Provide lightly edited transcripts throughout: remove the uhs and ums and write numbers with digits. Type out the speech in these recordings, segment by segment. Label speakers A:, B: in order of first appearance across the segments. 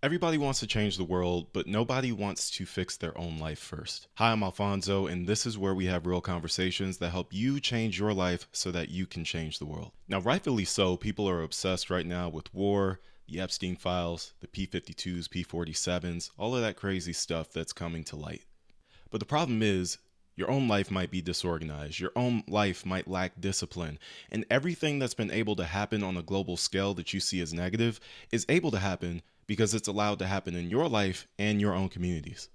A: Everybody wants to change the world, but nobody wants to fix their own life first. Hi, I'm Alfonso, and this is where we have real conversations that help you change your life so that you can change the world. Now, rightfully so, people are obsessed right now with war, the Epstein files, the P-52s, P-47s, all of that crazy stuff that's coming to light. But the problem is, your own life might be disorganized. Your own life might lack discipline. And everything that's been able to happen on a global scale that you see as negative is able to happen because it's allowed to happen in your life and your own communities.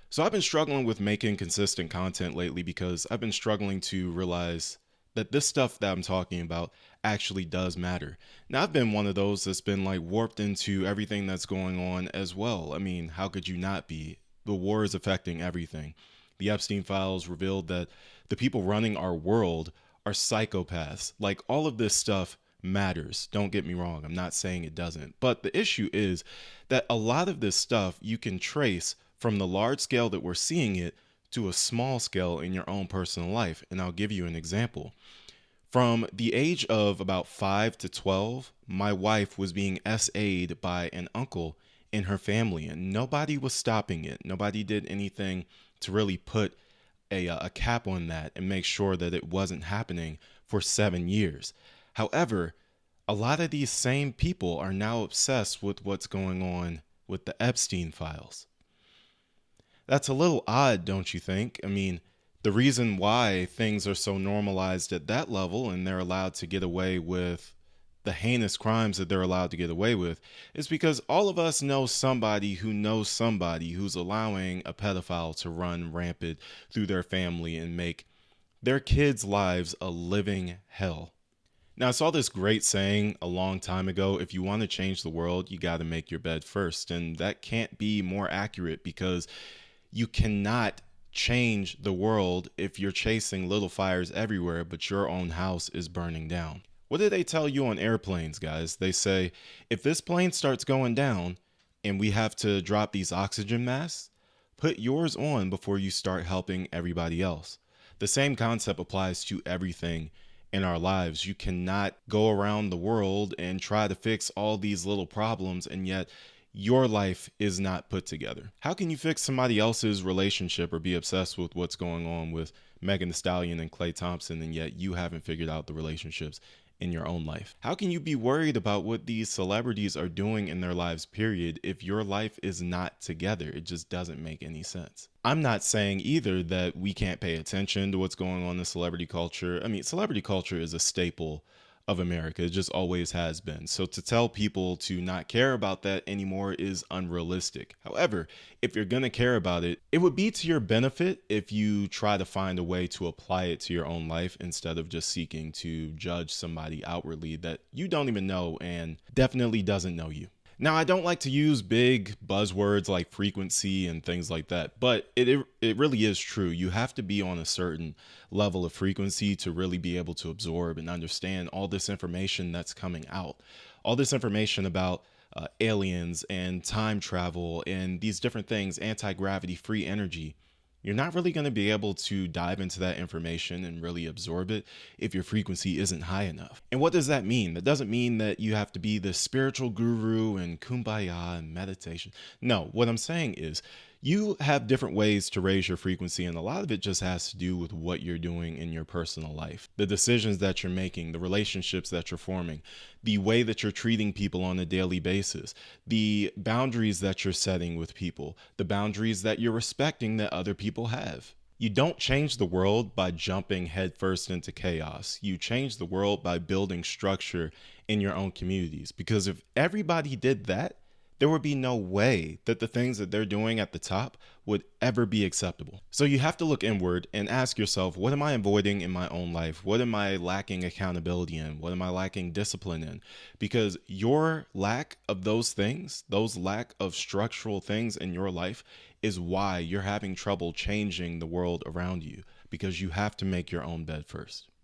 A: So I've been struggling with making consistent content lately because I've been struggling to realize that this stuff that I'm talking about actually does matter. Now, I've been one of those that's been like warped into everything that's going on as well. I mean, how could you not be? The war is affecting everything. The Epstein files revealed that the people running our world are psychopaths. Like, all of this stuff matters. Don't get me wrong. I'm not saying it doesn't. But the issue is that a lot of this stuff you can trace from the large scale that we're seeing it to a small scale in your own personal life. And I'll give you an example. From the age of about 5 to 12, my wife was being SA'd by an uncle in her family, and nobody was stopping it. Nobody did anything to really put a cap on that and make sure that it wasn't happening for 7 years. However, a lot of these same people are now obsessed with what's going on with the Epstein files. That's a little odd, don't you think? I mean, the reason why things are so normalized at that level and they're allowed to get away with the heinous crimes that they're allowed to get away with is because all of us know somebody who knows somebody who's allowing a pedophile to run rampant through their family and make their kids' lives a living hell. Now, I saw this great saying a long time ago: if you want to change the world, you got to make your bed first. And that can't be more accurate because you cannot change the world if you're chasing little fires everywhere, but your own house is burning down. What do they tell you on airplanes, guys? They say, if this plane starts going down and we have to drop these oxygen masks, put yours on before you start helping everybody else. The same concept applies to everything in our lives. You cannot go around the world and try to fix all these little problems, and yet your life is not put together. How can you fix somebody else's relationship or be obsessed with what's going on with Megan Thee Stallion and Klay Thompson, and yet you haven't figured out the relationships in your own life? How can you be worried about what these celebrities are doing in their lives, period, if your life is not together? It just doesn't make any sense. I'm not saying either that we can't pay attention to what's going on in celebrity culture. I mean, celebrity culture is a staple of America. It just always has been. So to tell people to not care about that anymore is unrealistic. However, if you're going to care about it, it would be to your benefit if you try to find a way to apply it to your own life instead of just seeking to judge somebody outwardly that you don't even know and definitely doesn't know you. Now, I don't like to use big buzzwords like frequency and things like that, but it really is true. You have to be on a certain level of frequency to really be able to absorb and understand all this information that's coming out. All this information about aliens and time travel and these different things, anti-gravity, free energy. You're not really going to be able to dive into that information and really absorb it if your frequency isn't high enough. And what does that mean? That doesn't mean that you have to be the spiritual guru and kumbaya and meditation. No, what I'm saying is you have different ways to raise your frequency, and a lot of it just has to do with what you're doing in your personal life, the decisions that you're making, the relationships that you're forming, the way that you're treating people on a daily basis, the boundaries that you're setting with people, the boundaries that you're respecting that other people have. You don't change the world by jumping headfirst into chaos. You change the world by building structure in your own communities, because if everybody did that, there would be no way that the things that they're doing at the top would ever be acceptable. So you have to look inward and ask yourself, what am I avoiding in my own life? What am I lacking accountability in? What am I lacking discipline in? Because your lack of those things, those lack of structural things in your life, is why you're having trouble changing the world around you, because you have to make your own bed first.